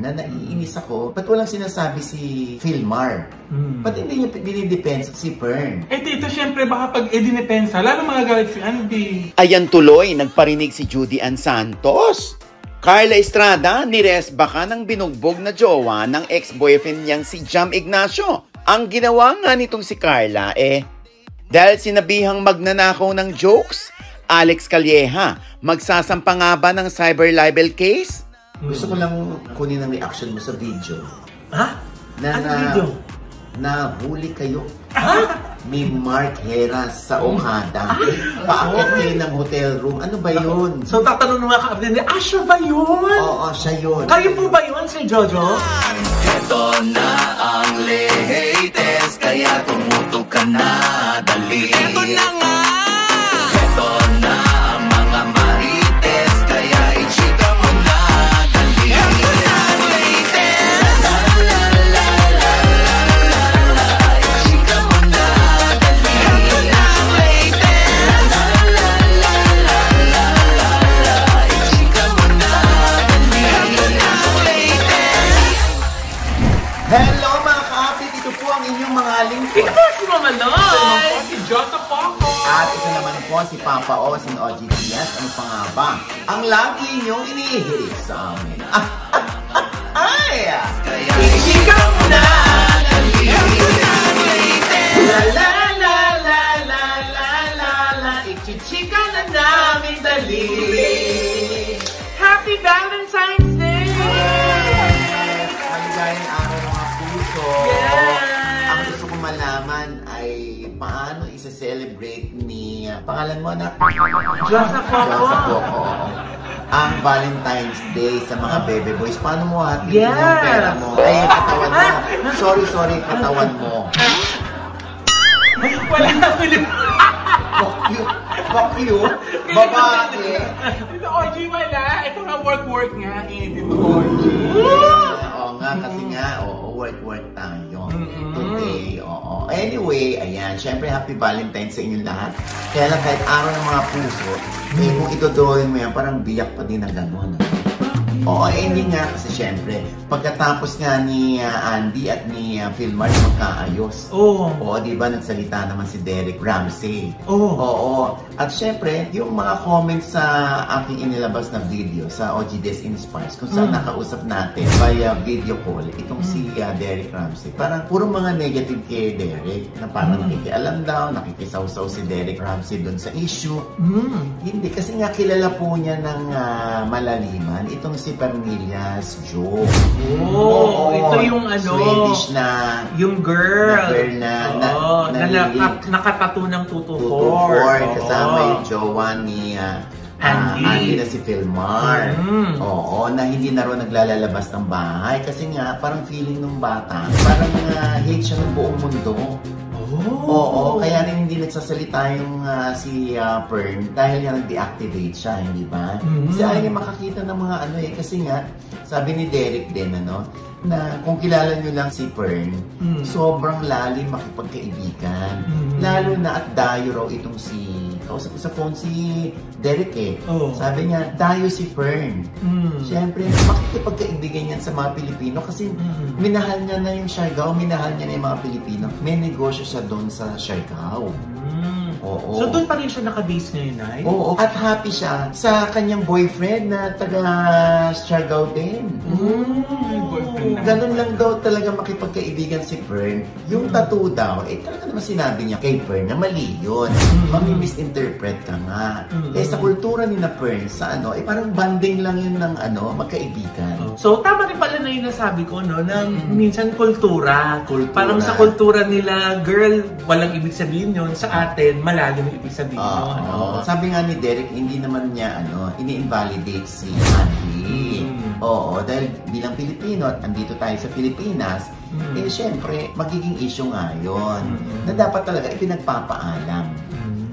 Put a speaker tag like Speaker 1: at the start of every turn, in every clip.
Speaker 1: na naiinis ako, ba't walang sinasabi si Philmar? Ba't hindi niya dinidepensa si Fern?
Speaker 2: Eh dito syempre baka pag dinidepensa, lalo magagalit si Andy.
Speaker 3: Ayan tuloy, nagparinig si Judy Ann Santos. Carla Estrada, niresba ka ng binugbog na jowa ng ex-boyfriend niyang si Jam Ignacio. Ang ginawa nga nitong si Carla dahil sinabihang magnanakaw ng jokes, Alex Calleja, magsasampa nga ba ng cyber libel case?
Speaker 1: Gusto ko lang kunin ang reaction mo sa video.
Speaker 2: Ha? Ano video?
Speaker 1: Nahuli kayo.
Speaker 2: Ha?
Speaker 1: Ni Mark Heras sa Okada. Paakit kayo ng hotel room. Ano ba yun?
Speaker 2: So tatanong ng mga ka-update niya, siya ba yun?
Speaker 1: Oo, siya yun.
Speaker 2: Kayo po ba yun, si Jojo?
Speaker 4: Ito na ang latest, kaya tumutok ka na, dali. Ito na nga! Ito na ang mga marites, kaya ichika mo na, dali. Ito na ang latest! La la la la la la, ichika mo na, dali. Ito na ang latest! La la la la la la, ichika mo na, dali. Ito na ang latest!
Speaker 1: Hello mga ka-update! Ito po ang inyong mga lingkod.
Speaker 2: Ito po si Mama Noy! Si Jota Poco!
Speaker 1: At ito naman po si Papa O, si OG Diaz. Ano pa nga ba? Ang lagi niyong inihilig sa amin. Ay!
Speaker 2: Ichika mo na!
Speaker 1: La la la la la la la la, ichichika na namin dali.
Speaker 2: Happy Valentine's Day!
Speaker 1: Maligayang araw mga puso.
Speaker 2: Yes!
Speaker 1: Ang gusto ko malaman ay paano isa-celebrate ni, pangalan mo na?
Speaker 2: Josa Poco.
Speaker 1: Ang Valentine's Day sa mga bebe boys. Paano mo hatiin
Speaker 2: Yes!
Speaker 1: yung pera mo? Ay, yung katawan mo. Sorry, katawan mo.
Speaker 2: Wala na pilim.
Speaker 1: Fuck you. Babae.
Speaker 2: Ito OG wala. Ito nga work nga dito OG.
Speaker 1: Oo nga, kasi nga, work tayo. Today, oo. Anyway, ayan, syempre happy Valentine's sa inyong lahat. Kaya lang kahit araw ng mga puso, kung idodrawin mo yan, parang biyak pa din ang gano'n. Oo, hindi nga kasi syempre, pagkatapos nga ni Andy at ni Philmar magkaayos. Oo, di ba nagsalita naman si Derek Ramsey. Oo. At syempre, yung mga comments sa aking inilabas na video sa OGDS Inspires, kung saan nakausap natin via video call, itong si Derek Ramsey. Parang puro mga negative kay Derek, na parang nakikialam daw, nakikisawsaw si Derek Ramsey doon sa issue. Hindi, kasi nga kilala po niya ng malaliman, itong si Pernillas Joe.
Speaker 2: Ito yung
Speaker 1: Swedish na
Speaker 2: yung girl
Speaker 1: na
Speaker 2: nakatato ng 224.
Speaker 1: Kasama yung jowa ni Andy na si Philmar. Oo, na hindi na rin naglalabas ng bahay. Kasi nga, parang feeling ng bata, parang hate siya ng buong mundo. Oo, kaya rin hindi nagsasalita yung si Fern dahil nga nag-deactivate siya, hindi ba? Kasi ayaw niya makakita ng mga kasi nga, sabi ni Derek din, na kung kilala niyo lang si Fern, sobrang lalim makipagkaibigan. Lalo na at dayo raw itong kausap ko sa phone si Derek Sabi niya, dayo si Fern. Siyempre, makikipagkaibigan yan sa mga Pilipino kasi minahal niya na yung Siargao, minahal niya na yung mga Pilipino. May negosyo siya doon sa Siargao. Oo.
Speaker 2: So doon pa rin siya naka-base ngayon, ay?
Speaker 1: Oo. At happy siya sa kanyang boyfriend na taga Siargao din. Ganun lang daw talaga makipagkaibigan si Fern. Yung tattoo daw, talaga naman sinabi niya kay Fern na mali yun. Mami-misinterpret ka nga. Sa kultura ni na Fern, sa parang banding lang yun ng magkaibigan.
Speaker 2: So tama rin pala na yung nasabi ko, na minsan kultura. Parang sa kultura nila, girl, walang ibig sabihin yun. Sa atin, malalim yung ibig sabihin yun.
Speaker 1: Sabi nga ni Derek, hindi naman niya ini-invalidate si Andy. Oo, dahil bilang Pilipino at andito tayo sa Pilipinas, syempre, magiging issue nga yun. Na dapat talaga ipinagpapaalam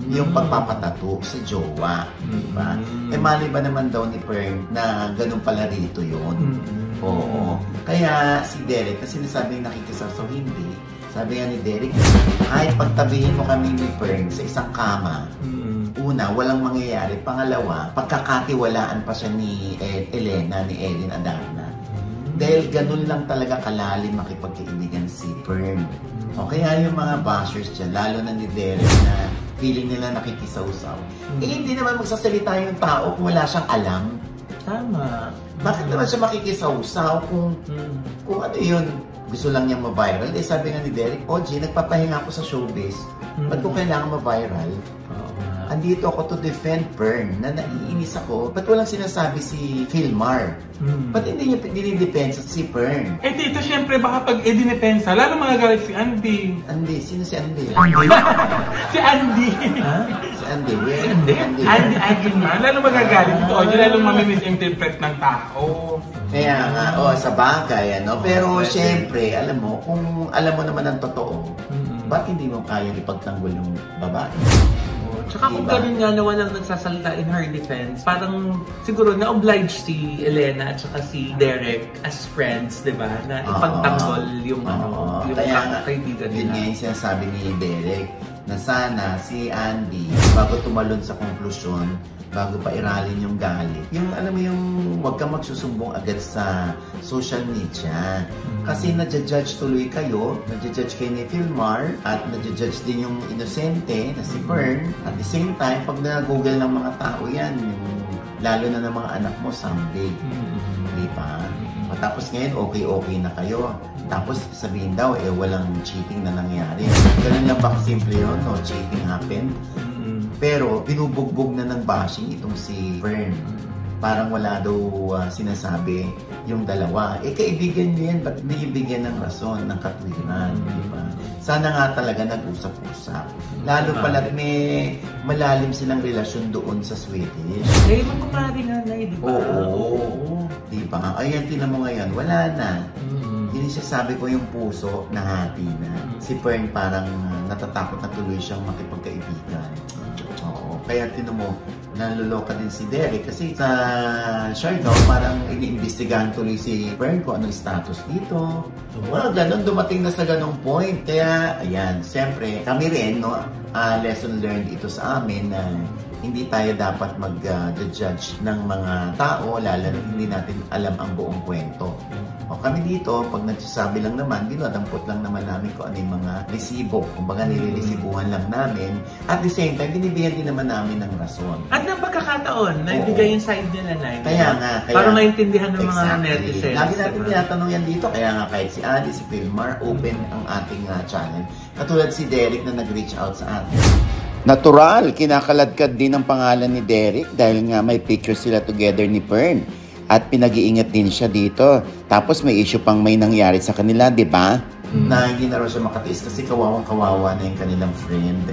Speaker 1: yung pagpapatato sa jowa. Diba? Mali ba naman daw ni Fern na ganun pala rito yun? Oo. Kaya si Derek, kasi sinasabing nakikisasaw, hindi. Sabi nga ni Derek, kahit pagtabihin mo kami ni Fern sa isang kama, una, walang mangyayari. Pangalawa, pagkakatiwalaan pa siya ni Elena, ni Ellen Adarna. Dahil ganun lang talaga kalalim makipagkaibigan si Fern. O kaya yung mga bashers dyan, lalo na ni Derek na feeling nila nakikisawsaw. Eh hindi naman magsasalita yung tao kung wala siyang alam.
Speaker 2: Tama.
Speaker 1: Bakit naman siya makikisawsaw kung ano yun? Gusto lang niyang ma-viral. Eh sabi nga ni Derek, OG, nagpapahinga ako sa showbiz. Ba't ko kailangan ma-viral? Andito ako to defend Fern na naiinis ako. Ba't walang sinasabi si Philmar? Ba't hindi niya dinidepensa si Fern?
Speaker 5: Eh dito syempre baka pag dinipensa, lalo magagalit si Andy.
Speaker 1: Andy? Sino si Andy?
Speaker 5: Si Andy.
Speaker 1: Ha? Si Andy? Where?
Speaker 5: Andy Aguilman. Lalo magagalit ito. Lalo mamimisinterpret ng tao.
Speaker 1: Kaya nga, sa bagay, ano? Pero syempre, alam mo, kung alam mo naman ang totoo, ba't hindi mo kayang ipagtanggol yung babae?
Speaker 2: Tsaka kung ganun nga na walang nagsasalita in her defense, parang siguro na-oblige si Elena at saka si Derek as friends, di ba? Na ipagtanggol yung yung kaibigan nila.
Speaker 1: Yun nga yung sinasabi ni Derek na sana si Andy, bago tumalon sa konklusyon, bago pa iralin yung galit, yung alam mo yung huwag kang magsusumbong agad sa social media. Kasi nadja-judge tuloy kayo, nadja-judge kayo ni Philmar at nadja-judge din yung inosente na si Fern. At the same time, pag na-google ng mga tao yan, yung, lalo na ng mga anak mo someday. Di ba? Tapos ngayon, okay na kayo. Tapos sabihin daw, walang cheating na nangyari. Ganun lang ba simple yun? No, cheating happened. Pero binubugbog na ng bashing itong si Fern. Parang wala daw sinasabi yung dalawa. Kaibigan niyo yan, ba't hindi bigyan ng rason, ng katwiran, diba? Sana nga talaga nag-usap-usap. Lalo pala't may malalim silang relasyon doon sa Swedish.
Speaker 2: Magkumari nga na, di ba?
Speaker 1: Oo. Diba? Ayan, tinan mo ngayon, wala na. Hindi siya sabi ko yung puso na happy na. Si Fern parang natatakot na tuloy siyang makipagkaibigan. Oo. Kaya tinan mo, naluloka din si Derek kasi sa Siargao parang iniimbestigahan tuloy si Fern kung anong status dito. Ganun, dumating na sa ganong point. Kaya, ayan, siyempre, kami rin, no, lesson learned ito sa amin na hindi tayo dapat mag-judge ng mga tao, lalo na hindi natin alam ang buong kwento. O kami dito, pag nagsasabi lang naman, dinadampot lang naman namin kung ano yung mga resibo. Kung baga niliresibuhan lang namin. At the same time, binibigyan din naman namin ng rason.
Speaker 2: At ng pagkakataon, naibigay yung side nila na.
Speaker 1: Kaya nga.
Speaker 2: Para maintindihan ng mga netizens.
Speaker 1: Lagi natin tinatanong yan dito. Kaya nga kahit si Andy, si Philmar, open ang ating channel. Katulad si Derek na nag-reach out sa atin.
Speaker 3: Natural, kinakaladkad din ang pangalan ni Derek dahil nga may picture sila together ni Fern. At pinag-iingat din siya dito. Tapos may issue pang may nangyari sa kanila, di ba?
Speaker 1: Na hindi na raw siya makatiis kasi kawawang-kawawa na yung kanilang friend.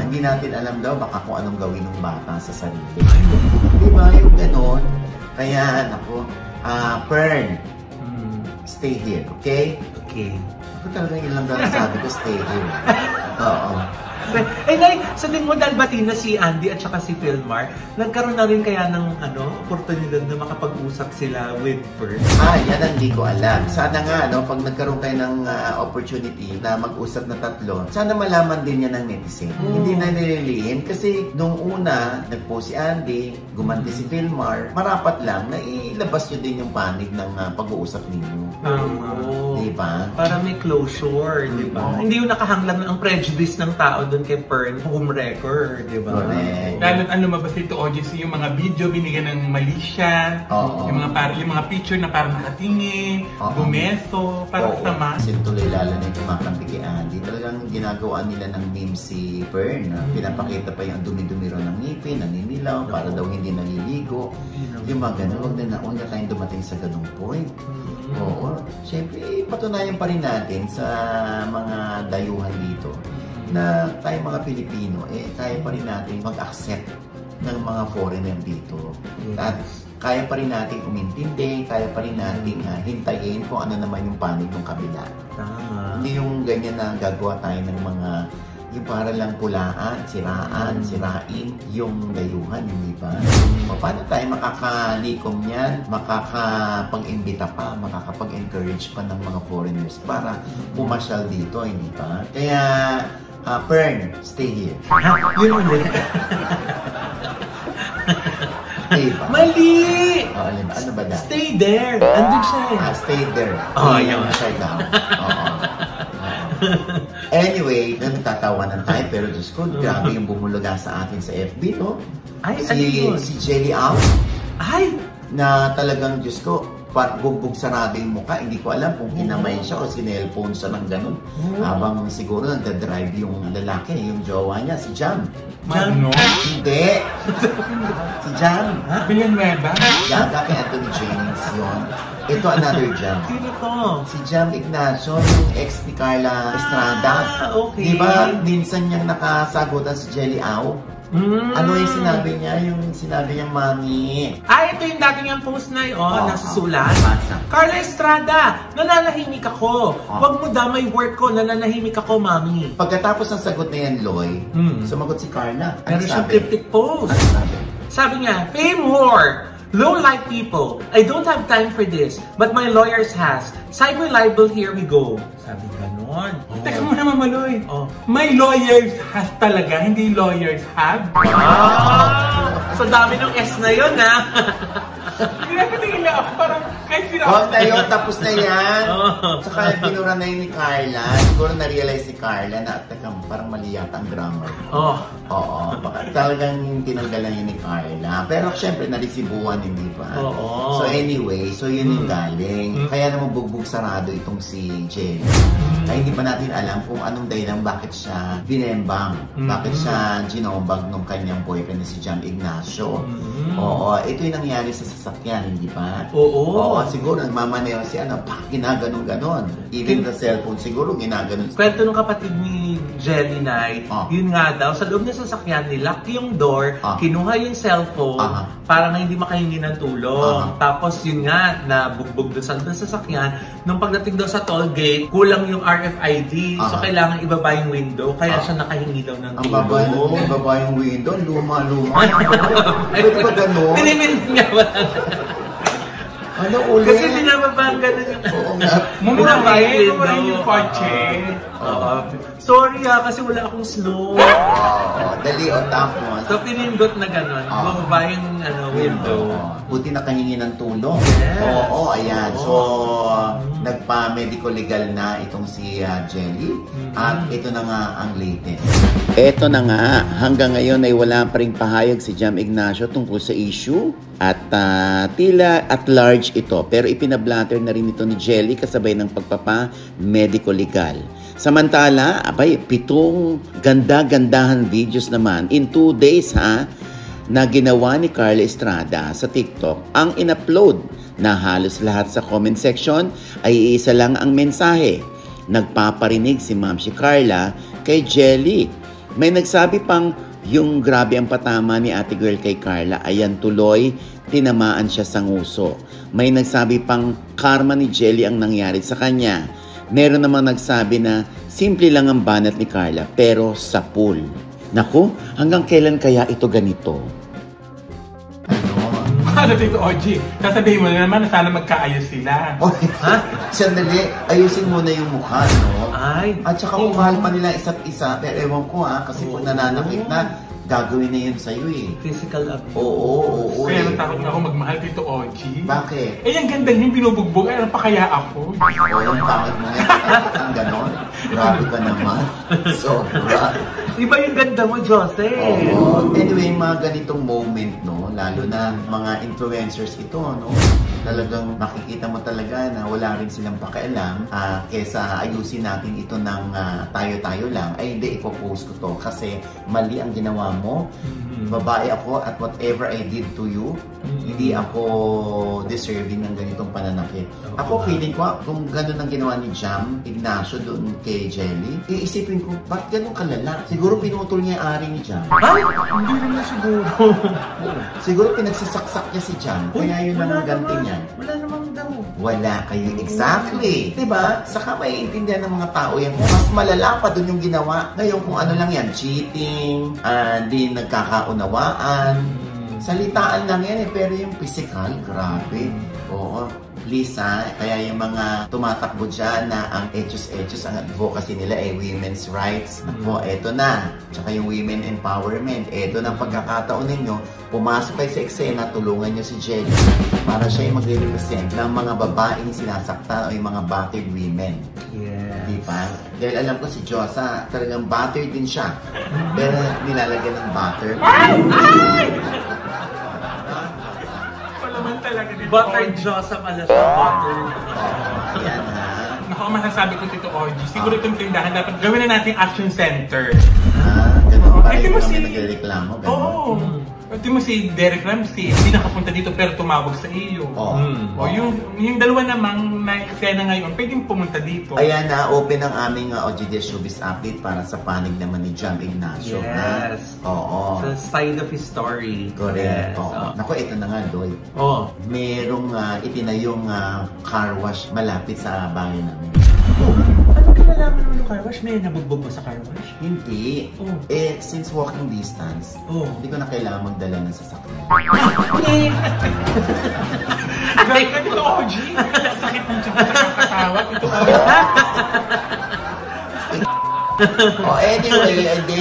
Speaker 1: Hindi natin alam daw baka kung anong gawin ng bata sa sarili. Di ba yung gano'n? Kaya, naku, Fern, stay here, okay?
Speaker 2: Okay.
Speaker 1: Ako talaga yun lang daw sabi ko, stay here. Oo.
Speaker 2: Nay, sa din mo dahil bati na si Andy at saka si Philmar, nagkaroon na rin kaya ng oportunidad na makapag-usap sila with Fern?
Speaker 1: Yan ang hindi ko alam. Sana nga, pag nagkaroon kayo ng opportunity na mag-usap na tatlo, sana malaman din yan ng netizen. Hindi na nililihin kasi nung una, nag-post si Andy, gumanti si Philmar, marapat lang na ilabas nyo din yung panig ng pag-uusap ninyo. Diba?
Speaker 2: Para may closure, diba? Hindi yung nakahanglan ang prejudice ng tao doon kay Fern, home record, di ba?
Speaker 5: Lalo't lumabas ito, OGC, yung mga video binigyan ng mali siya, yung mga picture na parang nakatingin, bumeso, parang sama.
Speaker 1: Kasi tuloy lalo na yung kumakampi kay Andy. Talagang ginagawa nila ng meme si Fern. Pinapakita pa yung dumi-dumi ro ng ngipin, naninilaw, para daw hindi naliligo. Yung mga ganun, huwag na nauna tayong dumating sa ganung point. Oo. Siyempre, patunayan pa rin natin sa mga dayuhan dito na tayo mga Pilipino, kaya pa rin natin mag-accept ng mga foreigner dito. At kaya pa rin natin umintindi, kaya pa rin natin hintayin kung ano naman yung panig ng kabila. Hindi yung ganyan na gagawa tayo ng mga yung para lang pulaan, sirain yung dayuhan, hindi ba? Paano tayo makakalikom yan, makakapag-imbita pa, makakapag-encourage pa ng mga foreigners para pumasyal dito, hindi ba? Kaya, Fern, stay here.
Speaker 2: Yun ulit.
Speaker 1: Diba?
Speaker 2: Mali!
Speaker 1: Ano ba dahil?
Speaker 2: Stay there. Andun siya eh.
Speaker 1: Stay there.
Speaker 2: Yun.
Speaker 1: Siya down. Anyway, nagtatawanan tayo, pero Diyos ko, grabe yung bumulaga sa atin sa FB, no?
Speaker 2: Ay, ano yun?
Speaker 1: Si Jelly Out.
Speaker 2: Ay!
Speaker 1: Na talagang, Diyos ko, bugbog sarado yung mukha. Hindi ko alam kung kinamay siya o sinelphone siya ng ganun. Habang siguro nagdadrive yung lalaki, yung jowa niya, si Jam.
Speaker 5: Magno?
Speaker 1: Hindi. Si Jam.
Speaker 5: Villanueva?
Speaker 1: Yaga kay Anthony Jennings yun. Ito another Jam.
Speaker 2: Sino to?
Speaker 1: Si Jam Ignacio, yung ex ni Carla Estrada.
Speaker 2: Okay.
Speaker 1: Diba, minsan niyang nakasagutan si Jelly Au. Ano yung sinabi niya? Yung sinabi niyang mami.
Speaker 2: Ito yung dating yung post na yun, nasusulat.
Speaker 1: Basa.
Speaker 2: Carla Estrada, nananahimik ako. Huwag mo damay work ko, nananahimik ako, mami.
Speaker 1: Pagkatapos ng sagot na yan, Loy, sumagot si Carla. Ano
Speaker 2: Meron siyang
Speaker 1: sabi?
Speaker 2: cryptic post.
Speaker 1: Ano sabi?
Speaker 2: Sabi niya, fame whore! Low-life people, I don't have time for this, but my lawyers has. Cyber libel, here we go. Sabi ganon.
Speaker 5: Teka mo naman, Maloy.
Speaker 2: Oh.
Speaker 5: May lawyers has talaga, hindi lawyers have.
Speaker 2: So dami ng S na yun, ha?
Speaker 5: Pinapatingin lang ako, parang kahit sila
Speaker 1: Huwag na yun, tapos na yan. Tsaka binura na yun ni Carla. Siguro na-realize ni Carla na teka, parang mali yata ang grammar. Oo, baka talagang tinanggalan yun ni Carla. Pero syempre, narisibuan, hindi ba?
Speaker 2: Oo.
Speaker 1: So anyway, so yun yung galing. Kaya naman bugbog sarado itong si Jelly. Ay hindi pa natin alam kung anong dahilan bakit siya binembang. Bakit siya ginombag nung kanyang boyfriend na si Jam Ignacio. Oo, ito yung nangyari sa sasakyan, hindi ba? Oo, siguro nagmamaneo si ginaganon-ganon. Even the cellphone siguro ginaganon.
Speaker 2: Kwento ng kapatid ni Jelly Knight, yun nga daw, sa loob ng sasakyan, nilock yung door, kinuha yung cellphone, para nga hindi makahingi ng tulong. Tapos yun nga, nabugbog doon sa sasakyan. Nung pagdating daw sa toll gate, kulang yung RFID. So kailangan ibaba yung window, kaya siya nakahingi daw ng tulong.
Speaker 1: Ang ibaba yung window, luma-luma. Pwede ba gano'n?
Speaker 2: Pinimin nga ba?
Speaker 1: Ano ulit?
Speaker 2: Kasi binababa ang gano'n yung...
Speaker 1: Oo nga.
Speaker 5: mumurahin yung kotse.
Speaker 2: Sorry kasi wala akong slow.
Speaker 1: Dali o tapos.
Speaker 2: So pinindot na gano'n, bumaba yung window.
Speaker 1: Buti nakahingi ng tulong.
Speaker 2: Yes.
Speaker 1: Oo, ayan. So, nagpa-medical legal na itong si Jelly. At ito na nga ang latest.
Speaker 3: Eto na nga, hanggang ngayon ay wala pa ring pahayag si Jam Ignacio tungkol sa issue at tila at large ito. Pero ipinablatter na rin ito ni Jelly kasabay ng pagpapa-medical legal. Samantala, 7 ganda-gandahan videos naman in 2 days na ginawa ni Carla Estrada sa TikTok ang in-upload na halos lahat sa comment section ay isa lang ang mensahe. Nagpaparinig si Ma'am si Carla kay Jelly. May nagsabi pang yung grabe ang patama ni ate girl kay Carla, ayan tuloy, tinamaan siya sa nguso. May nagsabi pang karma ni Jelly ang nangyari sa kanya. Meron namang nagsabi na simple lang ang banat ni Carla pero sa pool. Naku, hanggang kailan kaya ito ganito?
Speaker 5: Ano dito, OG? Sasabihin mo na naman na sana magkaayos sila.
Speaker 1: Sandali, ayusin mo na yung mukha, no?
Speaker 2: Ay.
Speaker 1: At saka kung mahal pa nila isa't isa, pero ewan ko kasi kung nananakit na, gagawin na yun sa'yo eh.
Speaker 2: Physical abuse.
Speaker 1: Oo.
Speaker 5: Kaya natakot na ako magmahal dito, OG.
Speaker 1: Bakit?
Speaker 5: Yung ganda niyong binubugbog, ano pa kaya ako?
Speaker 1: Yung pangit mo yan. Ang ganon. Grabe ka naman. Sobra.
Speaker 2: Iba yung ganda mo, Jose.
Speaker 1: Anyway, mga ganitong moment, no? Lalo na mga influencers ito, no? Talagang makikita mo talaga na wala rin silang pakialam kesa ayusin natin ito ng tayo-tayo lang. Ay, hindi, ipopost ko to kasi mali ang ginawa mo. Babae ako at whatever I did to you, hindi ako deserving ng ganitong pananakit. Ako feeling ko, kung gano'n ang ginawa ni Jam Ignacio doon kay Jelly, iisipin ko, bakit gano'n kalala? Siguro pinutol niya yung ari ni Jam.
Speaker 2: Ay, hindi naman siguro.
Speaker 1: Siguro pinagsasaksak niya si Jam, kaya yun ang ganti niya.
Speaker 2: Wala namang damo.
Speaker 1: Wala kayo. Exactly. Diba? Saka maiintindihan ng mga tao yan. Mas malala pa dun yung ginawa. Ngayon kung ano lang yan, cheating, di nagkakaunawaan. Salitaan lang yan pero yung physical, grabe. Oo. please ha, kaya yung mga tumatakbo dyan na ang etos, ang advocacy nila ay women's rights. Po, eto na. Tsaka yung women empowerment. Eto na pagkakataon ninyo, pumasok kayo sa eksena, tulungan nyo si Jelly para siya yung magre-represent ng mga babaeng sinasaktan o yung mga battered women.
Speaker 2: Yes.
Speaker 1: Diba? Dahil alam ko si Josa, talagang battered din siya. Pero nilalagyan ng butter.
Speaker 5: Palaman talaga dito.
Speaker 2: Buttered Josa pala siya. Buttered.
Speaker 1: Ayan ha.
Speaker 5: Naku, ang masasabi ko Tito Ogie, siguro itong tindahan dapat gawin na natin action center.
Speaker 1: Ganun pa
Speaker 5: Ay, di
Speaker 1: rin
Speaker 5: mo
Speaker 1: kami
Speaker 5: si-
Speaker 1: nagreklamo. Ganun.
Speaker 5: Oo. Di mo si Derek Ramsey, hindi nakapunta dito pero tumawag sa iyo. O yung dalawa namang na-eksena ngayon, pwedeng pumunta dito.
Speaker 1: Ayan na, open ang aming OGD Showbiz Update para sa panig naman ni Jam Ignacio.
Speaker 2: Yes.
Speaker 1: Ha? Oo.
Speaker 2: The side of his story.
Speaker 1: Correct.
Speaker 2: Yes.
Speaker 1: Oo. Naku, ito na nga, Doy.
Speaker 2: Oh.
Speaker 1: Merong itinayong car wash malapit sa bahay namin.
Speaker 2: Ano kinalaman mo yung car wash? May nabugbog mo sa car wash?
Speaker 1: Hindi.
Speaker 2: Oh.
Speaker 1: Since walking distance,
Speaker 2: Oh.
Speaker 1: hindi ko na kailangan magdala ng sasakyan.
Speaker 5: Grabe ka Tito Ogie, sakit ng tiyan sa kakatawa. Tito Ogie.
Speaker 1: Anyway, hindi.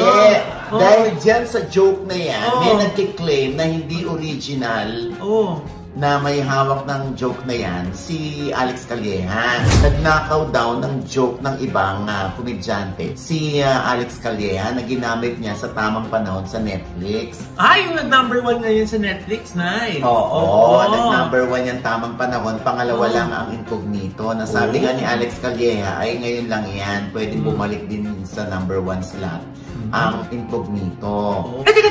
Speaker 1: Dahil dyan sa joke na yan, may nagkiklaim na hindi original
Speaker 2: Oh.
Speaker 1: na may hawak ng joke na yan, si Alex Calleja. Nagnakaw daw ng joke ng ibang komedyante. Si Alex Calleja na ginamit niya sa tamang panahon sa Netflix.
Speaker 2: Ay, yung nag-number 1 ngayon sa Netflix, nice.
Speaker 1: Oo, nag-number 1 yung tamang panahon. Pangalawa lang ang Incognito. Nasabi nga ni Alex Calleja, ay ngayon lang yan. Pwedeng bumalik din sa number 1 slot. Ang Incognito.
Speaker 2: Ay, teka.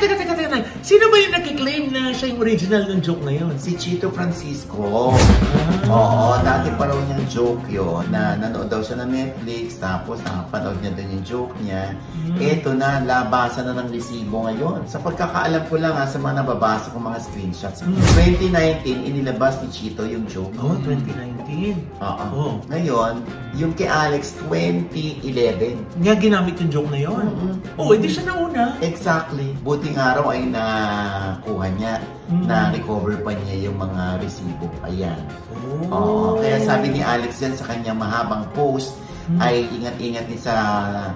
Speaker 2: Sino ba yung nakiklaim na siya yung original ng joke na yun?
Speaker 1: Si Chito Francisco. Oo, dati pa raw niyang joke yun, na nanood daw siya ng Netflix, tapos nakapanood niya din yung joke niya. Eto na, labasan na ng resibo ngayon. Sa pagkakaalam ko lang sa mga nababasa kong mga screenshots, 2019, inilabas ni Chito yung joke.
Speaker 2: Oh, 2019.
Speaker 1: Oo. Ngayon, yung kay Alex, 2011.
Speaker 2: Nga ginamit yung joke na yun. Oh, hindi siya nauna.
Speaker 1: Exactly. Buting araw ay nakuha niya, na-recover pa niya yung mga resibo. Ayan. Oo. Kaya sabi ni Alex yan sa kanyang mahabang post, ay ingat-ingat din sa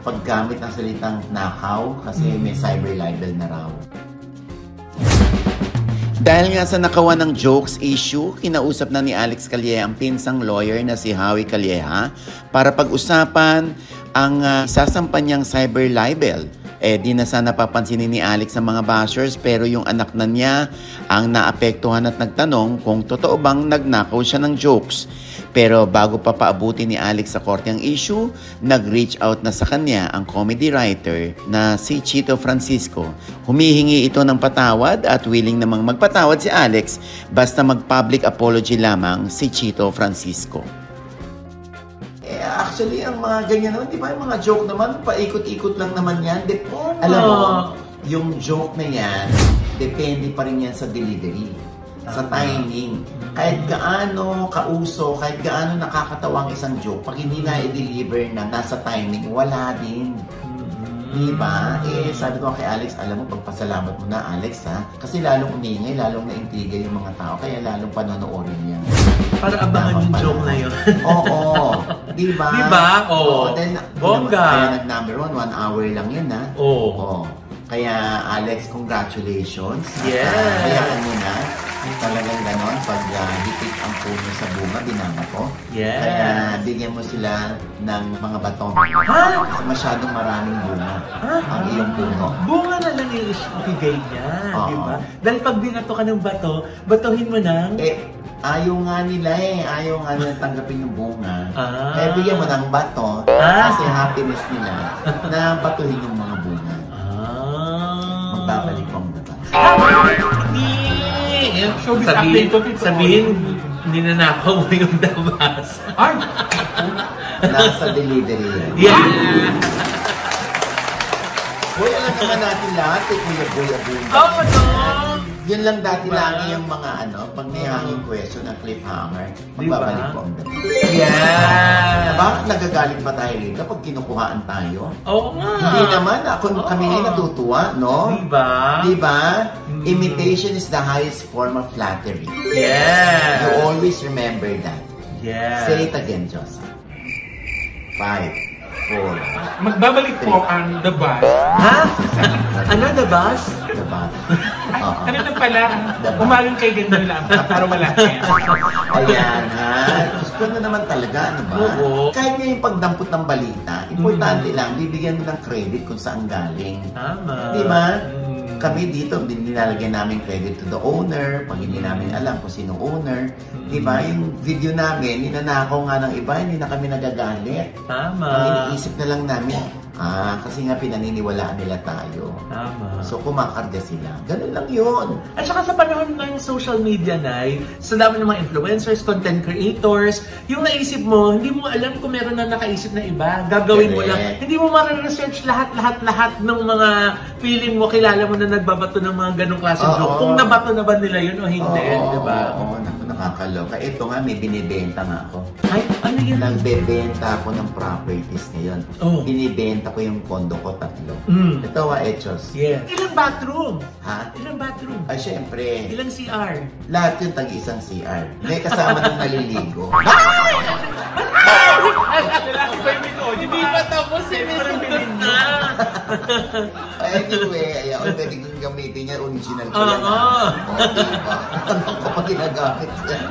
Speaker 1: paggamit ng salitang nakaw kasi may cyber libel na raw.
Speaker 3: Dahil nga sa nakawan ng jokes issue, kinausap na ni Alex Calleja ang pinsang lawyer na si Howie Calleja para pag-usapan ang sasampan niyang cyber libel. Di na sana papansinin ni Alex ang mga bashers pero yung anak na niya ang naapektuhan at nagtanong kung totoo bang nagnakaw siya ng jokes. Pero bago pa paabuti ni Alex sa korte ang issue, nag-reach out na sa kanya ang comedy writer na si Chito Francisco. Humihingi ito ng patawad at willing namang magpatawad si Alex basta mag-public apology lamang si Chito Francisco.
Speaker 1: Actually, ang mga ganyan naman, di ba? Yung mga joke naman, paikot-ikot lang naman yan. Alam mo, yung joke na yan, depende pa rin yan sa delivery, sa timing. Kahit gaano kauso, kahit gaano nakakatawa ang isang joke, pag hindi na i-deliver na nasa timing, wala din. Diba? Sabi ko kay Alex, alam mo, pagpasalamat mo na, Alex, ha? Kasi lalong umingay, lalong naintriga yung mga tao, kaya lalong panonoodin yan.
Speaker 2: Para abangan yung joke na yun.
Speaker 1: Oo. Diba?
Speaker 2: Diba? Oo. Bongga.
Speaker 1: Kaya nag-number 1 hour lang yun, ha?
Speaker 2: Oo.
Speaker 1: Kaya, Alex, congratulations.
Speaker 2: Yes.
Speaker 1: Hayaan mo na. Talagang ganon, pag hipit ang puno sa bunga, binabato.
Speaker 2: Yes.
Speaker 1: Kaya bigyan mo sila ng mga bato.
Speaker 2: Ha?
Speaker 1: Kasi masyadong maraming bunga ang iyong puno.
Speaker 2: Bunga na lang yung ibigay niya,
Speaker 1: Oo.
Speaker 2: di ba? Dahil pag binato ka ng bato, batohin mo ng...
Speaker 1: Ayaw nga nila ayaw nga nila tanggapin yung bunga.
Speaker 2: Ah.
Speaker 1: Kaya bigyan mo ng bato kasi happiness nila na batuhin yung mga bunga. Magbabalik ko ang bato.
Speaker 2: Sabihin, ninanakaw mo yung dabas.
Speaker 5: Ay!
Speaker 1: Nasa delivery yan.
Speaker 2: Yeah!
Speaker 1: Uy, alam naman natin lahat, Kuya Boy Abunda.
Speaker 2: Oo, no!
Speaker 1: Yun lang dati lang yung mga pag may hanging question ng cliffhanger, magbabalik ko ang dapat.
Speaker 2: Yeah!
Speaker 1: Bakit nagagalit pa tayo rito pag kinukuhaan tayo?
Speaker 2: Oo nga!
Speaker 1: Hindi naman, kami ay natutuwa, no?
Speaker 2: Diba?
Speaker 1: Diba? Imitation is the highest form of flattery.
Speaker 2: Yes.
Speaker 1: You always remember that.
Speaker 2: Yes.
Speaker 1: Say it again, Josie. 5, 4.
Speaker 5: Magbabalik po ang The Bus.
Speaker 2: Ha? Ano, the bus?
Speaker 1: The bus.
Speaker 5: Ano na pala?
Speaker 1: The Bus.
Speaker 5: Umagang kay ganda lang para malaki.
Speaker 1: Ayan, ha? Gusto na naman talaga, ano ba?
Speaker 2: Oo.
Speaker 1: Kahit nga yung pagdampot ng balita, importante lang, bibigyan mo ng credit kung saan galing.
Speaker 2: Tama.
Speaker 1: Di ba? Kami dito, nilalagyan namin credit to the owner, pag hindi namin alam kung sino owner. Di ba? Yung video namin, ninanakaw nga ng iba, hindi na kami nagagalit.
Speaker 2: Tama.
Speaker 1: Ang iniisip na lang namin, kasi nga pinaniniwalaan nila tayo.
Speaker 2: Tama.
Speaker 1: So, kumakarga sila. Ganun lang yun.
Speaker 2: At saka sa panahon ng social media, Nay, sa dami ng mga influencers, content creators, yung naisip mo, hindi mo alam kung meron na nakaisip na iba. Gagawin mo lang.
Speaker 1: Correct.
Speaker 2: Hindi mo ma-research lahat ng mga feeling mo, kilala mo na nagbabato ng mga ganong klase joke. Kung nabato na ba nila yun o hindi, di ba?
Speaker 1: Oo, nakakaloka. Ito nga, may binibenta nga ako.
Speaker 2: Ay, ano yun?
Speaker 1: Nagbebenta ako ng properties ngayon.
Speaker 2: Oh.
Speaker 1: Binibenta ko yung kondo ko 3. Ito Echos.
Speaker 2: Yeah. Ilang bathroom?
Speaker 1: Ha?
Speaker 2: Ilang bathroom?
Speaker 1: Ay, syempre.
Speaker 2: Ilang CR?
Speaker 1: Lahat yung tag-isang CR. May kasama ng naliligo.
Speaker 2: Hindi pa tapos eh.
Speaker 1: Anyway, ayaw, pwede kong gamitin niya. Original ko yan. Diba? Ano ko pa ginagamit yan?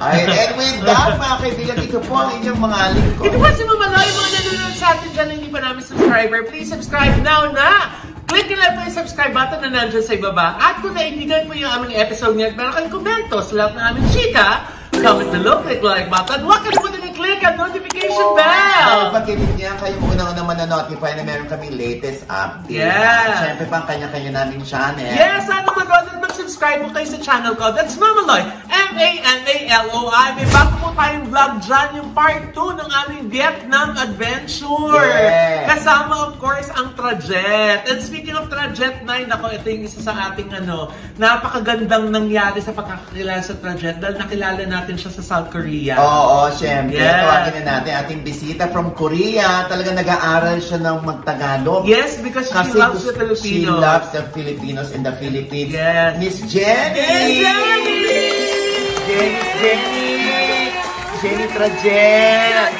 Speaker 1: And with that, mga kaibigan, ito po ang inyong mga lingkod.
Speaker 2: Ito po si Mama Loy, mga nanonood sa atin dyan na hindi pa namin subscriber. Please subscribe now na! Click nyo lang po yung subscribe button na nandyan sa ibaba. At kung naiintindihan po yung aming episode niya at meron kayong komento sa lahat ng aming chika, comment below, click like button. Huwag kalimutan na click ang notification bell!
Speaker 1: Pag-click niya, kayo muna naman na-notify na meron kami latest update.
Speaker 2: Yes!
Speaker 1: Siyempre pang kanya-kanya naming channel.
Speaker 2: Yes! Sana manood at mag-subscribe po kayo sa channel ko. That's Mama Loy, M-A-N-A-L-O-I. May bago po tayong vlog dyan, yung part 2 ng aming Vietnam adventure.
Speaker 1: Yes!
Speaker 2: Kasama, of course, ang Trajet. And speaking of Trajet 9, ako, ito yung isa sa ating napakagandang nangyari sa pagkakakilala sa Trajet dahil nakilala natin siya sa South Korea.
Speaker 1: Oo, syempre.
Speaker 2: Yeah.
Speaker 1: Tawagin na natin ating bisita from Korea. Talaga nag-aaral siya ng magtagalog.
Speaker 2: Yes, because she loves the Filipinos.
Speaker 1: She loves the Filipinos in the Philippines.
Speaker 2: Yes.
Speaker 1: Miss Jenny!
Speaker 2: Yes, Jenny!
Speaker 1: Jenny Trajet!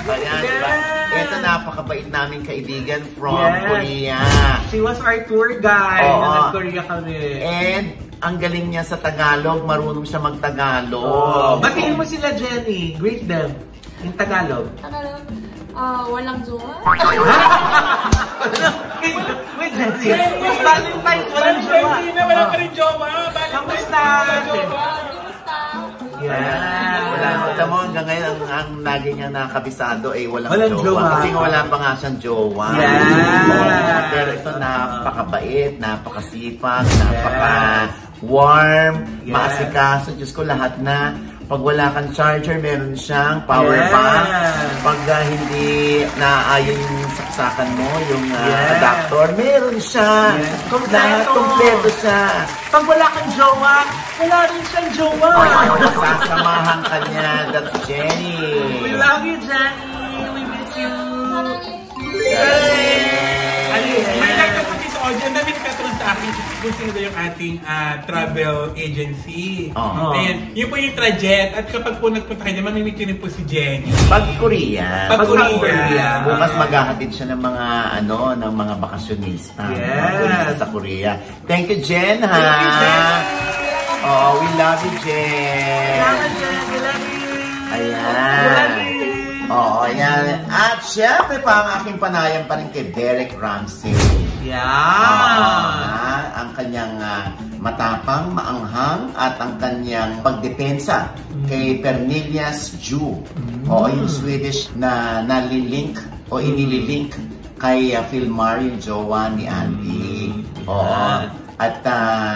Speaker 1: Ayan, diba? Ito napakabait namin kaibigan from Korea.
Speaker 2: She was our tour guide na nag-Korea kami.
Speaker 1: And ang galing niya sa Tagalog, marunong siya mag-Tagalog.
Speaker 2: Batiin mo sila, Jenny. Greet them. In Tagalog.
Speaker 6: Tagalog, walang jowa.
Speaker 2: Wait, Jenny. Mas Valentine's, walang jowa.
Speaker 5: Wala pa rin jowa.
Speaker 2: Kamusta?
Speaker 6: Kumusta?
Speaker 1: Yeah. Wala mo, hanggang ngayon, ang lagi niya nakabisado ay walang jowa.
Speaker 2: jowa.
Speaker 1: Kasi wala pa nga siyang jowa.
Speaker 2: Yeah.
Speaker 1: Pero ito napakabait, napakasipag, napaka-warm, maasikaso. Diyos ko, lahat na. Pag wala kang charger, meron siyang power bank. Pag hindi naaayon yung saksakan mo, yung adapter, meron siya. Lahat kompleto siya.
Speaker 2: Pag wala kang jowa, wala rin siyang jowa.
Speaker 1: Sasamahan ka niya. That's Jenny.
Speaker 2: We love you, Jenny. We miss you.
Speaker 5: May nagtapos dito, Ojan, namin katulad sa akin kung sino daw yung ating travel agency. And yun po yung Trajet. At kapag po nagpunta kayo, mamimit yun po si Jenny.
Speaker 1: Pag Korea.
Speaker 5: Pag Korea.
Speaker 1: Bukas maghahatid siya ng mga ng mga bakasyonista.
Speaker 2: Yes.
Speaker 1: Mga turista sa Korea. Thank you, Jen, ha?
Speaker 2: Thank you, Jen.
Speaker 1: Oh, we love you, Jen.
Speaker 2: Salamat, Jen. We love you.
Speaker 1: Ayan. Oo, ayan. At syempre pa ang aking panayam pa rin kay Derek Ramsey. Ang kanyang matapang, maanghang, at ang kanyang pagdepensa kay Pernillas Jew. O yung Swedish na nalilink o inililink kay Philmar, yung jowa ni Andy. At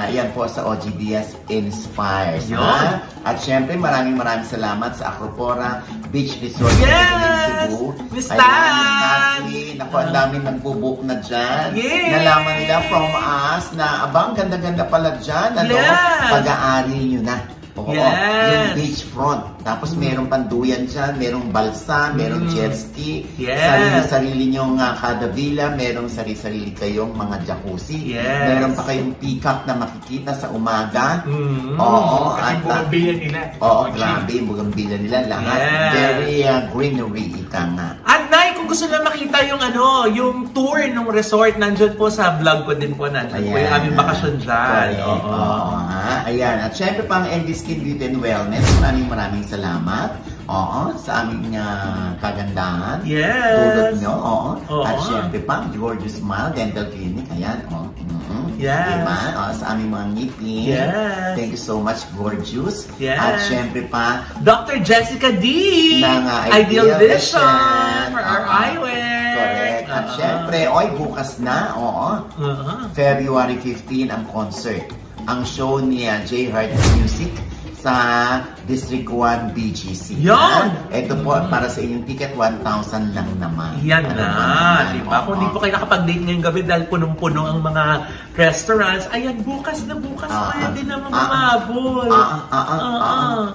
Speaker 1: yan po sa OG Diaz Inspires. At syempre maraming salamat sa Acropora Beach Resort sa Cebu.
Speaker 2: Miss
Speaker 1: Tassie. Naku, ang daming nagbubook na dyan. Nalaman nila from us na abang ganda-ganda pala dyan. Pag-aari nyo na. Oo,
Speaker 2: Yes.
Speaker 1: yung beachfront. Tapos merong panduyan siya, merong balsa, merong jet ski.
Speaker 2: Yes.
Speaker 1: Sarili nyong kada villa, merong sarili-sarili kayong mga jacuzzi.
Speaker 2: Yes.
Speaker 1: Meron pa kayong peacock na makikita sa umaga.
Speaker 2: Mm.
Speaker 1: Oo,
Speaker 5: Kasi
Speaker 1: at
Speaker 5: bumabilan nila.
Speaker 1: oo, grabe, bugambila nila lahat.
Speaker 2: Yes.
Speaker 1: Very greenery, ika nga.
Speaker 2: At Nay, kung gusto na makita yung yung tour ng resort, nandyan po sa vlog ko din po, nandyan po yung aming bakasyon dyan.
Speaker 1: Correct.
Speaker 2: Oo.
Speaker 1: Oo, ha? Ayan. At syempre pang MD Skin Beauty and Wellness, maraming salamat. Oo, sa aming kagandahan.
Speaker 2: Yes.
Speaker 1: Tulot nyo. Oo.
Speaker 2: Oo.
Speaker 1: At syempre pa, Gorgeous Smile Dental Clinic. Ayan. Oo.
Speaker 2: Yes.
Speaker 1: Diba? Oo, sa aming mga ngipin.
Speaker 2: Yes.
Speaker 1: Thank you so much, Gorgeous.
Speaker 2: Yes.
Speaker 1: At syempre pa,
Speaker 2: Dr. Jessica D.
Speaker 1: ng
Speaker 2: Ideal Vision for our eyewear.
Speaker 1: Correct. At syempre, bukas na, February 15 ang concert. Ang show ni J Heart Music sa District 1 BGC.
Speaker 2: Yan!
Speaker 1: Ito po, para sa inyong ticket, 1,000 lang naman.
Speaker 2: Yan
Speaker 1: Ano
Speaker 2: na,
Speaker 1: ba naman?
Speaker 2: di ba? Kung di po kayo nakapag-date ngayong gabi dahil punong-puno ang mga restaurants, ayan, bukas pwede naman umabol.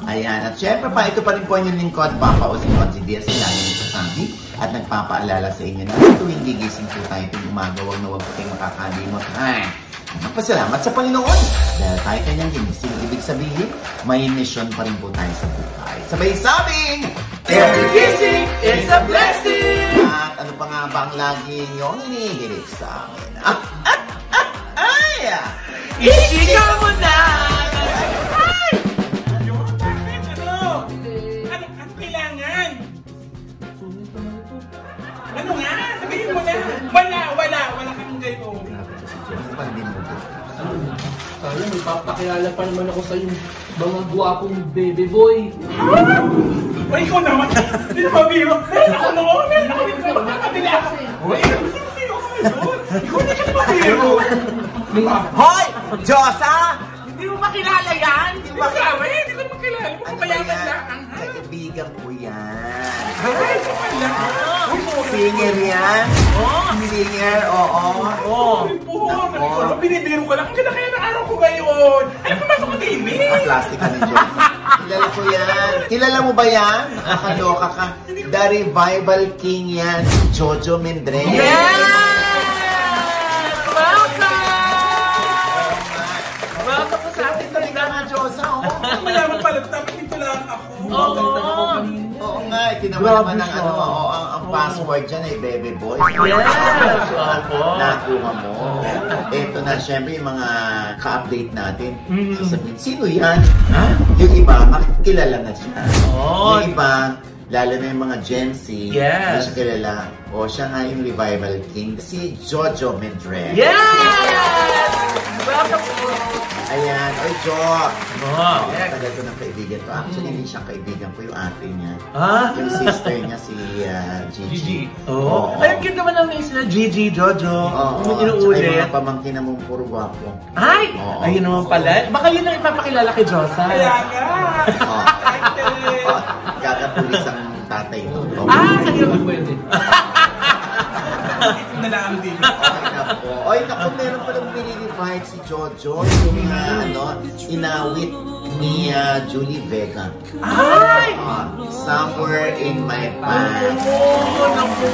Speaker 1: Ayan. At syempre pa, ito pa rin po yung lingkod, Papa o si Conji Diaz, lagi nagsasabi at nagpapaalala sa inyo na tuwing gigising po tayo tuwing umaga, huwag na huwag po tayong makakalimot. Magpasalamat sa Panginoon dahil tayo kanyang ginising. Ibig sabihin, may mission pa rin po tayo sa buhay. Sabay sabing, every kissing is a blessing! At ano pa nga ba ang lagi niyong inihilig sa amin?
Speaker 2: Isika mo na!
Speaker 5: Ano kailangan? Ano nga? Sabihin mo na. Wala kang gayon.
Speaker 7: Sana may papakilala pa naman ako sa yung mga guwapong baby boy.
Speaker 5: Ikaw naman. Hindi na mabiro. Meron ako noon. Meron ako dito. Nakabila. Sino ka doon? Ikaw na ka na mabiro.
Speaker 1: Hoy! Diyosa!
Speaker 2: Hindi mo makilala yan?
Speaker 5: Hindi ko makilala. Kung mayaman lang.
Speaker 1: Kaibigan ko yan.
Speaker 5: Ay, wala.
Speaker 1: Singer yan. Singer, oo.
Speaker 5: Binibiro ka lang. Ang ganda kaya ng araw ko ngayon. Alam ko, masok ko TV.
Speaker 1: Plastic ka ni Jojo. Kilala ko yan. Kilala mo ba yan? Nakakaloka ka. The Revival King yan. Si Jojo Mendrez.
Speaker 2: Welcome po sa ating
Speaker 1: Talaga nga, Josa.
Speaker 5: Mayaman pala. Tapos dito lang ako.
Speaker 1: Oo nga. Tinawa naman ng ang password dyan ay Bebe Boy.
Speaker 2: Yes! Opo.
Speaker 1: Nakuha mo. Ito na, syempre, yung mga ka-update natin. Sasabihin, sino yan? Yung iba, makikilala na siya. Yung iba, lalo na yung mga Gen Z, hindi siya kilala. O siya nga yung Revival King, si Jojo Mendrez.
Speaker 2: Yes! Welcome po!
Speaker 1: Ayan, oy Jo! Tagal ko ng kaibigan to. Actually, hindi siya kaibigan ko, yung ate niya. Yung sister niya, si Gigi.
Speaker 2: Ayun, cute naman ang name sila, Gigi, Jojo.
Speaker 1: Tsaka yung mga pamangkin na mong puro gwapo.
Speaker 2: Ay! Ayun naman pala. Baka yun ang ipapakilala kay Josa.
Speaker 5: Kaya nga.
Speaker 1: Gagapulis ang tatay ko.
Speaker 2: Ayun.
Speaker 7: Pwede.
Speaker 5: Ito na lang din.
Speaker 1: Oy, naku, meron palang pinili-fight si Jojo. Yung inawit ni Julie Vega.
Speaker 2: Ay!
Speaker 1: Somewhere in my pants.
Speaker 2: Naku!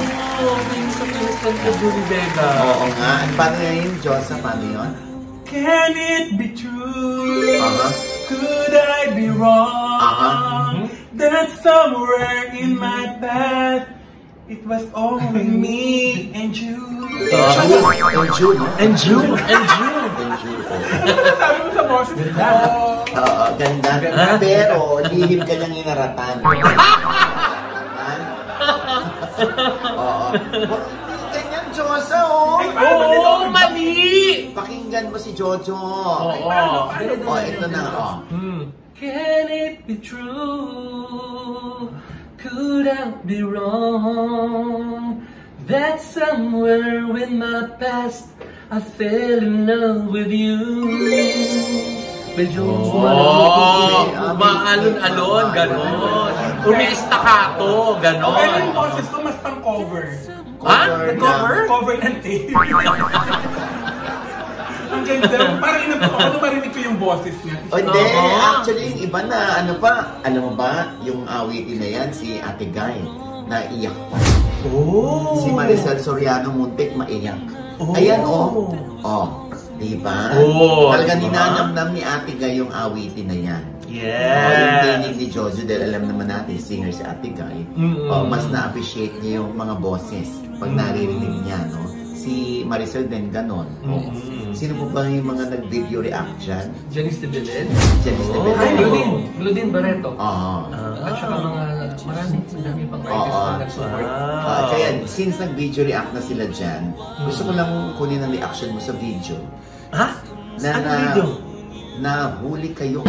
Speaker 2: Minsan ka Julie Vega.
Speaker 1: Oo nga. Paano yun, Josa? Paano yun?
Speaker 5: Can it be true? Could I be wrong? That somewhere in my past it was only me and you.
Speaker 2: And June.
Speaker 5: Ano sabi mo sa boses ko?
Speaker 1: Oo, ganda. Pero, lihim ka niyang inaratan. Oo. Ganyan, Josa,
Speaker 2: Oo, mali!
Speaker 1: Pakinggan mo si Jojo. Ito na,
Speaker 7: Can it be true? Could I be wrong? That somewhere in my past I fell in love with you. Medyo
Speaker 2: umaalon-alon, ganon. Umi-staccato, ganon.
Speaker 5: Pero yung boses ko mas pang-cover.
Speaker 2: Cover?
Speaker 5: Cover ng tape. Ang ganda. Parang ako nung marinig ko yung boses niya.
Speaker 1: O hindi, actually yung iba na ano pa, alam mo ba, yung awitin na yan, si Ate Guy, naiyak pa.
Speaker 2: Oh!
Speaker 1: Si Maricel Soriano muntik maiyak. Ayan diba? Talagang ninanamnam ni Ate Guy yung awitin na yan. Yung tinig ni Jojo, dahil alam naman natin, singer si Ate Guy, mas na-appreciate niya yung mga boses pag naririnig niya, no? Si Maricel din ganon. Sino po ba yung mga nag-video react dyan?
Speaker 7: Janice de Belen.
Speaker 1: Janice de Belen.
Speaker 7: Glodine Barreto.
Speaker 1: At
Speaker 7: saka maraming pang artist na nag-support.
Speaker 1: Kaya since nag-video react na sila dyan, gusto ko lang kunin ang reaction mo sa video. Nahuli kayo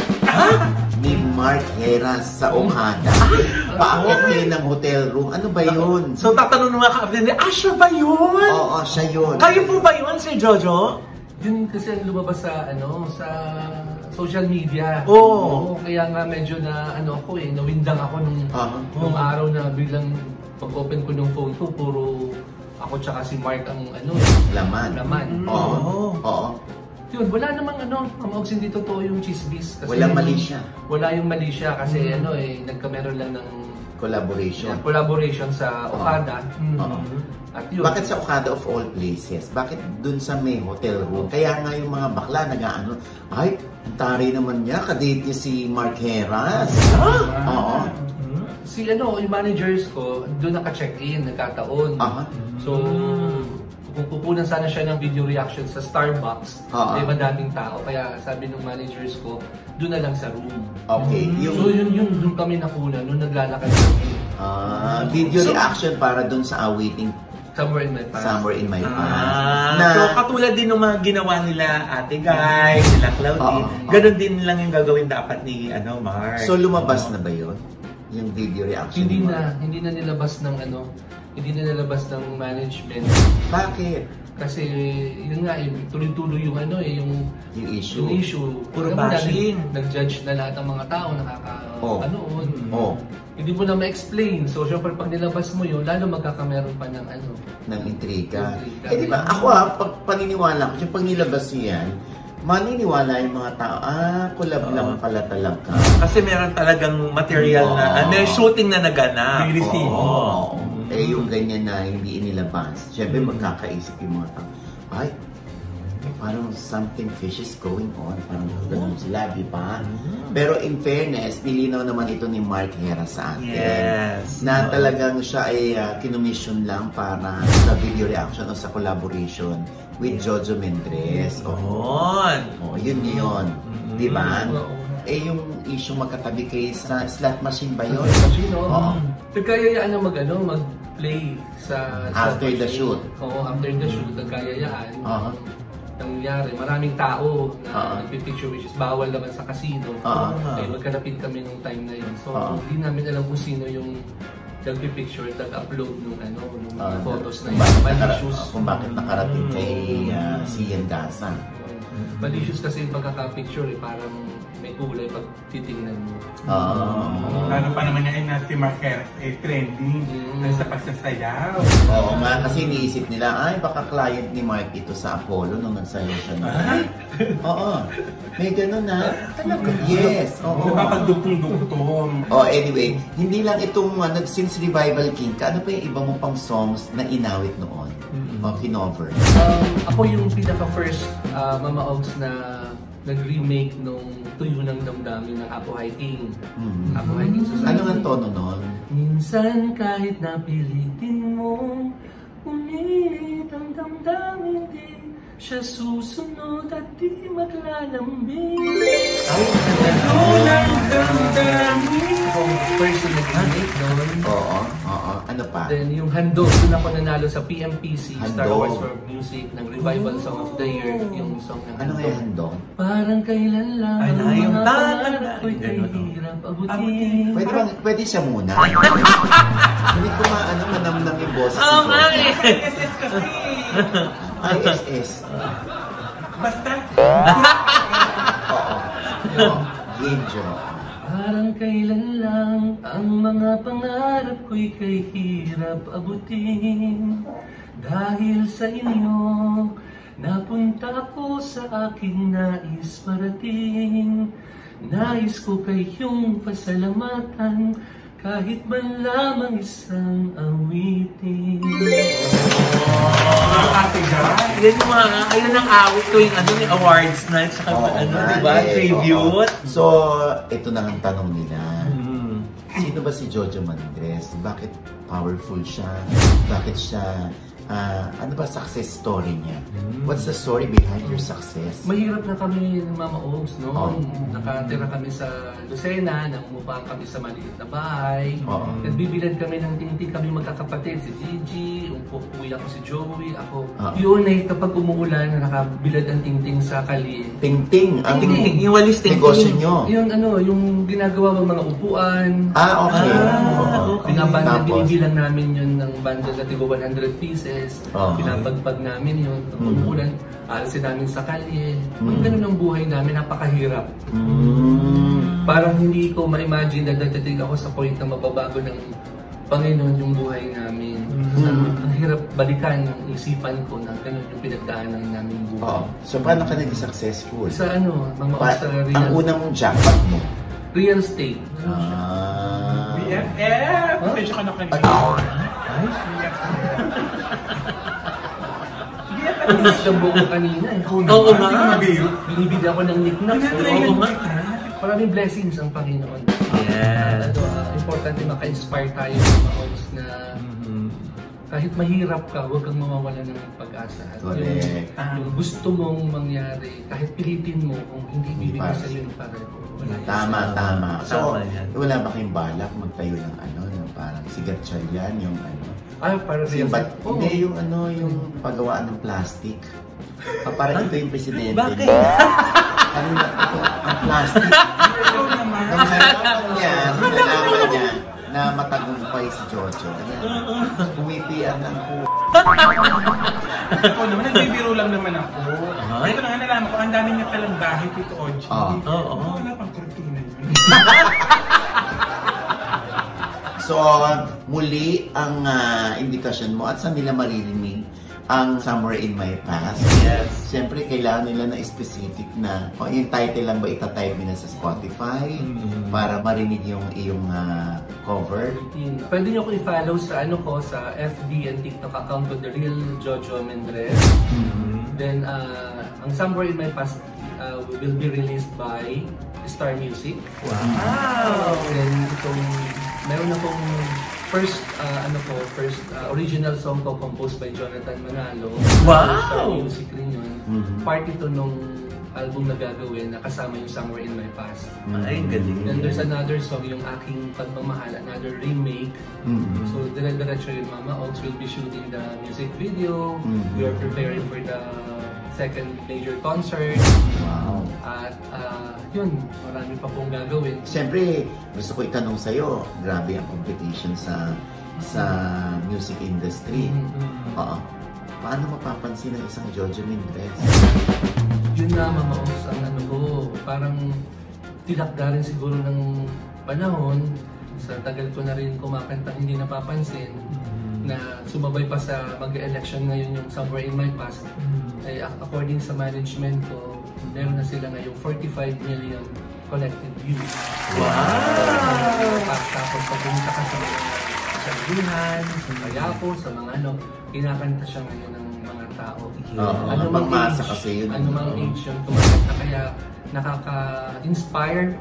Speaker 1: ni Mark Heras sa Okada. Paakit kayo ng hotel room. Ano ba yun?
Speaker 2: So tatanong ng mga ka-update niya, siya ba yun?
Speaker 1: Oo, siya yun.
Speaker 2: Kayo po ba yun, si Jojo?
Speaker 7: Yun kasi ang lumabas sa social media. Kaya nga medyo nawindang ako nung araw na biglang pag-open ko ng phone ko, puro ako tsaka si Mark ang
Speaker 1: laman. Oo.
Speaker 7: Yun, wala namang Mamaogs, hindi totoo yung chismis.
Speaker 1: Walang mali siya.
Speaker 7: Wala yung mali siya kasi nagkameron lang ng
Speaker 1: collaboration
Speaker 7: sa Okada. At yun.
Speaker 1: Bakit sa Okada of all places? Bakit dun sa may hotel room? Kaya nga yung mga bakla nag-aano, ay, ang tari naman niya, kadate niya si Mark Heras. Oo.
Speaker 7: Yung managers ko, doon naka-check-in, nagkataon. So, kung kukunan sana siya ng video reaction sa Starbucks, may madaming tao. Kaya sabi ng managers ko, doon na lang sa room.
Speaker 1: Okay.
Speaker 7: So doon kami nakuna, nung naglalakad kami.
Speaker 1: Video reaction para doon sa awiting
Speaker 7: Somewhere in My Past.
Speaker 1: Somewhere in My Past.
Speaker 2: So katulad din ng mga ginawa nila Ate Guy, nila Claudine, ganun din lang yung gagawin dapat ni Mark.
Speaker 1: So lumabas na ba yun? Yung video reaction?
Speaker 7: Hindi na nilabas ng management.
Speaker 1: Bakit?
Speaker 7: Kasi yun nga, tuloy-tuloy yung
Speaker 1: yung issue.
Speaker 2: Puro bashing.
Speaker 7: Nag-judge na lahat ng mga tao, nakaka-anood. Hindi mo na ma-explain. So, syempre, pag nilabas mo yun, lalo magkakameron pa ng
Speaker 1: ng intriga. Di ba? Ako pag paniniwala ko, yung pag nilabas yan, maniniwala yung mga tao, collab lang pala talaga.
Speaker 2: Kasi meron talagang material na, may shooting na naganap.
Speaker 1: Yung ganyan na hindi inilabas. Siyempre magkakaisip yung mga tao, ay, parang something fishy is going on. Parang ganun sila, di ba? Pero in fairness, nilinaw naman ito ni Mark Heras sa atin.
Speaker 2: Yes.
Speaker 1: Na talagang siya ay kinumission lang para sa video reaction o sa collaboration with Jojo Mendrez. Yun. Di ba? Yung issue magkatabi kayo sa slot machine ba yun?
Speaker 7: Nagkayayaan na mag-play sa
Speaker 1: after the shoot.
Speaker 7: After the shoot, nagkayayaan. Nangyari, maraming tao na nagpipicture, which is bawal naman sa casino. Magkalapit kami nung time na yun. So, hindi namin alam kung sino yung nagpipicture at nag-upload nung photos na yun. Malicious.
Speaker 1: Kung bakit nakarating kay Sian Gasa.
Speaker 7: Malicious kasi yung pagkaka-picture, parang may kulay pag titingnan mo.
Speaker 5: Lalo pa naman yan si Mark Heras trending sa pagsasayaw.
Speaker 1: Oo nga, kasi iniisip nila, ay baka client ni Mark ito sa Apollo nung nagsayaw siya. May ganun na. Yes.
Speaker 5: Napapagdugtong-dugtong.
Speaker 1: Anyway, hindi lang itong since Revival King ka, ano pa yung iba mo pang songs na inawit noon? Kinover?
Speaker 7: Ako yung pinaka-first Mamaogs na nag-remake nung Tuyo ng Damdamin ng Apo Hiking. Apo Hiking Society.
Speaker 1: Ano ang tono nun?
Speaker 7: Minsan kahit napilitin mong umilit ang damdamin, di siya susunod at di maglalambing.
Speaker 1: Ay,
Speaker 5: Tuyo ng Damdamin.
Speaker 7: Ako first yung nag-remake nun.
Speaker 1: Oo. Ano pa?
Speaker 7: Then yung Handog, doon ako nanalo sa PMPC, Star
Speaker 1: Handog.
Speaker 7: Wars for Music, ng Revival Song of the Year, yung song ng
Speaker 1: Ano kaya handong?
Speaker 7: Parang kailan lang
Speaker 2: Ay,
Speaker 7: ang
Speaker 2: yung
Speaker 7: mga
Speaker 2: talan
Speaker 7: pangarap ko'y kahirap abutin.
Speaker 1: Pwede siya muna? Hindi ko manamnam yung boses.
Speaker 5: SS kasi.
Speaker 1: ISS.
Speaker 5: Basta.
Speaker 1: Video.
Speaker 7: Parang kailan lang ang mga pangarap ko'y kahirap abutin. Dahil sa inyo, Napunta ako sa aking nais parating. Nais ko kayong pasalamatan, kahit man lamang isang awitin.
Speaker 2: Yan yung mga, ayun ang awit ko yung ano, yung awards na, tsaka diba, tribute.
Speaker 1: So, ito na ang tanong nila. Sino ba si Jojo Mandres? Bakit powerful siya? Bakit siya, ano ba success story niya? What's the story behind your success?
Speaker 7: Mahirap na kami ng Mama Ogs noon. Nakatira kami sa Lucena, nangungupahan kami sa maliit na bahay. Nagbibilad kami ng tingting, kami magkakapatid. Si Gigi, kuya ko si Joey, ako. Yun ay kapag umuulan, nakabilad ang tingting sa kali.
Speaker 1: Tingting?
Speaker 2: Yung walis tingting.
Speaker 1: Negosyo nyo?
Speaker 7: Yung ginagawa ng mga upuan.
Speaker 1: Okay.
Speaker 7: Pinabanda, binibilang namin yun ng bundle na tigo 100 pieces. Pinapagpag namin yun. Umuulan, alasin namin sa kalye. Ganun ang buhay namin, napakahirap. Parang hindi ko ma-imagine na dadating ako sa point na mababago ng Panginoon yung buhay namin. Ang hirap balikan ng isipan ko na ganun yung pinagdaanan namin buhay.
Speaker 1: So paano ka naging successful?
Speaker 7: Sa mga
Speaker 1: ang unang mong jackpot mo?
Speaker 7: Real estate.
Speaker 5: BFF! Pasensya ka na kanina.
Speaker 7: Inis ka buko kanina.
Speaker 2: Oo nga.
Speaker 7: Binibida ako ng nicknames.
Speaker 2: Oo nga.
Speaker 7: Maraming blessings ang Panginoon.
Speaker 2: Yes.
Speaker 7: Importante maka-inspire tayo sa mga oras na kahit mahirap ka, huwag kang mawawala ng pag-asa. Yung gusto mong mangyari, kahit pilitin mo, kung hindi bibigay sa iyo para
Speaker 1: Tama. So, wala ba kayong balak magtayo ng parang sigat-siya yan, yung
Speaker 7: para
Speaker 1: hindi, yung yung paggawaan ng plastic. Para ito yung presidente.
Speaker 2: Bakit?
Speaker 1: Ang plastic. Nalaman niya na matagumpay si Jojo. Pumipian ng
Speaker 5: Ako naman, nagbibiro lang naman ako. Ito na nga nalaman ko, ang dami niya palang bahay, Tito Oji. Wala pang kortina yun.
Speaker 1: So, muli ang invitation mo at saan nila maririnig ang Somewhere in My Past.
Speaker 2: Yes.
Speaker 1: Siyempre, kailangan nila na specific na, yung title lang ba itatype nila sa Spotify para marinig yung iyong cover?
Speaker 7: Pwede nyo ko i-follow sa sa FB and TikTok account ko, The Real Jojo Mendrez. Then, ang Somewhere in My Past will be released by Star Music.
Speaker 2: Wow!
Speaker 7: And meron akong first original song ko composed by Jonathan Manalo.
Speaker 2: Wow!
Speaker 7: Star Music rin yun. Part ito nung album na gagawin na kasama yung Somewhere in My Past.
Speaker 2: Ay, galing.
Speaker 7: And there's another song, yung Aking Pagmamahal, another remake. So, dire-diretso yung Mama Ogs will be shooting the music video. We are preparing for the second major concert.
Speaker 1: Wow.
Speaker 7: At yun, marami pa pong gagawin.
Speaker 1: Siyempre, gusto ko itanong sa'yo, grabe ang competition sa music industry. Paano mapapansin ng isang Jojo Mendrez?
Speaker 7: Yun na, Mama Ogs, ang parang tinakda rin siguro ng panahon. Sa tagal ko na rin kumakanta, hindi napapansin na sumabay pa sa mag-election ngayon yung Somewhere in My Past. Ay, according sa management ko, meron na sila ngayong 45 million collective views.
Speaker 2: Wow!
Speaker 7: Tapos pagpunta ka sa mga sabihan, sa Mayapo, sa mga kinakanta siya ngayon ng mga tao.
Speaker 1: Ano mang age,
Speaker 7: ano mang age yun, kumakanta, kaya nakaka-inspire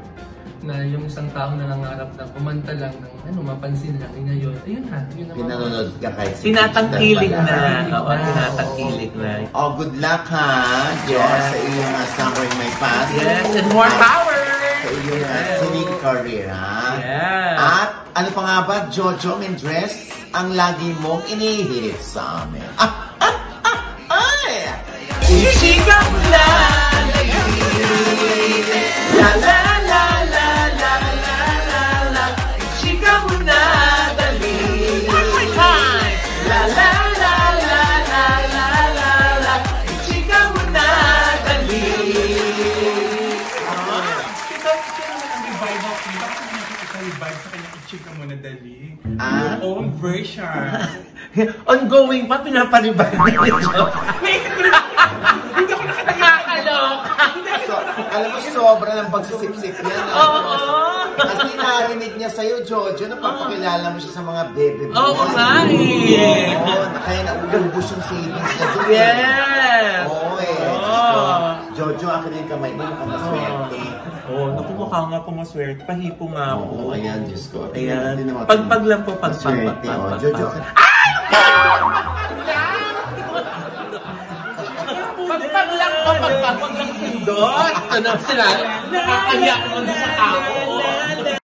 Speaker 7: na yung isang taong nangangarap na kumanta lang ng mapansin lang ngayon. Ayun na.
Speaker 1: Pinanonood ka kahit
Speaker 2: tinatangkilik na. Tinatangkilik na.
Speaker 1: Good luck ha, Diyos, sa iyong Somewhere in My Past.
Speaker 2: Yes, and more power!
Speaker 1: Sa iyong singing career, ha?
Speaker 2: Yeah.
Speaker 1: At ano pa nga ba, Jojo Mendrez, ang lagi mong inihirit sa amin.
Speaker 2: Ichika mo na! La la la la la la la la. Ichika mo na, dali. One more time! La la la la la la la la. Ichika mo na, dali.
Speaker 5: Ito naman ang revival. Bakit revive sa kanya, i-chika mo na dali.
Speaker 1: Ah?
Speaker 5: Your own version.
Speaker 2: Ongoing pa, pinapalibag na yung joke.
Speaker 5: Hindi ako
Speaker 2: Nakakaloka.
Speaker 1: So, alam mo, sobra ng pagsisip-sip niya.
Speaker 2: Oo.
Speaker 1: Kasi narinig niya sa'yo, Jojo, napapakilala mo siya sa mga bebe mo.
Speaker 2: Oo nga eh.
Speaker 1: Oo, kaya nauubos yung savings niya doon.
Speaker 2: Yes.
Speaker 1: Oo eh.
Speaker 2: Oo.
Speaker 1: Jojo, akin yung kamay mo, mukhang maswerte.
Speaker 2: Oo, naku, mukha nga po maswerte. Pahipo nga po.
Speaker 1: Oo, ayan, Diyos ko.
Speaker 2: Ayan. Pagpag lang po, pagpag.
Speaker 1: Maswerte, oh. Jojo.
Speaker 2: Pagpag lang po, pagpag lang sindot. Ano sila? Nakakaya naman sa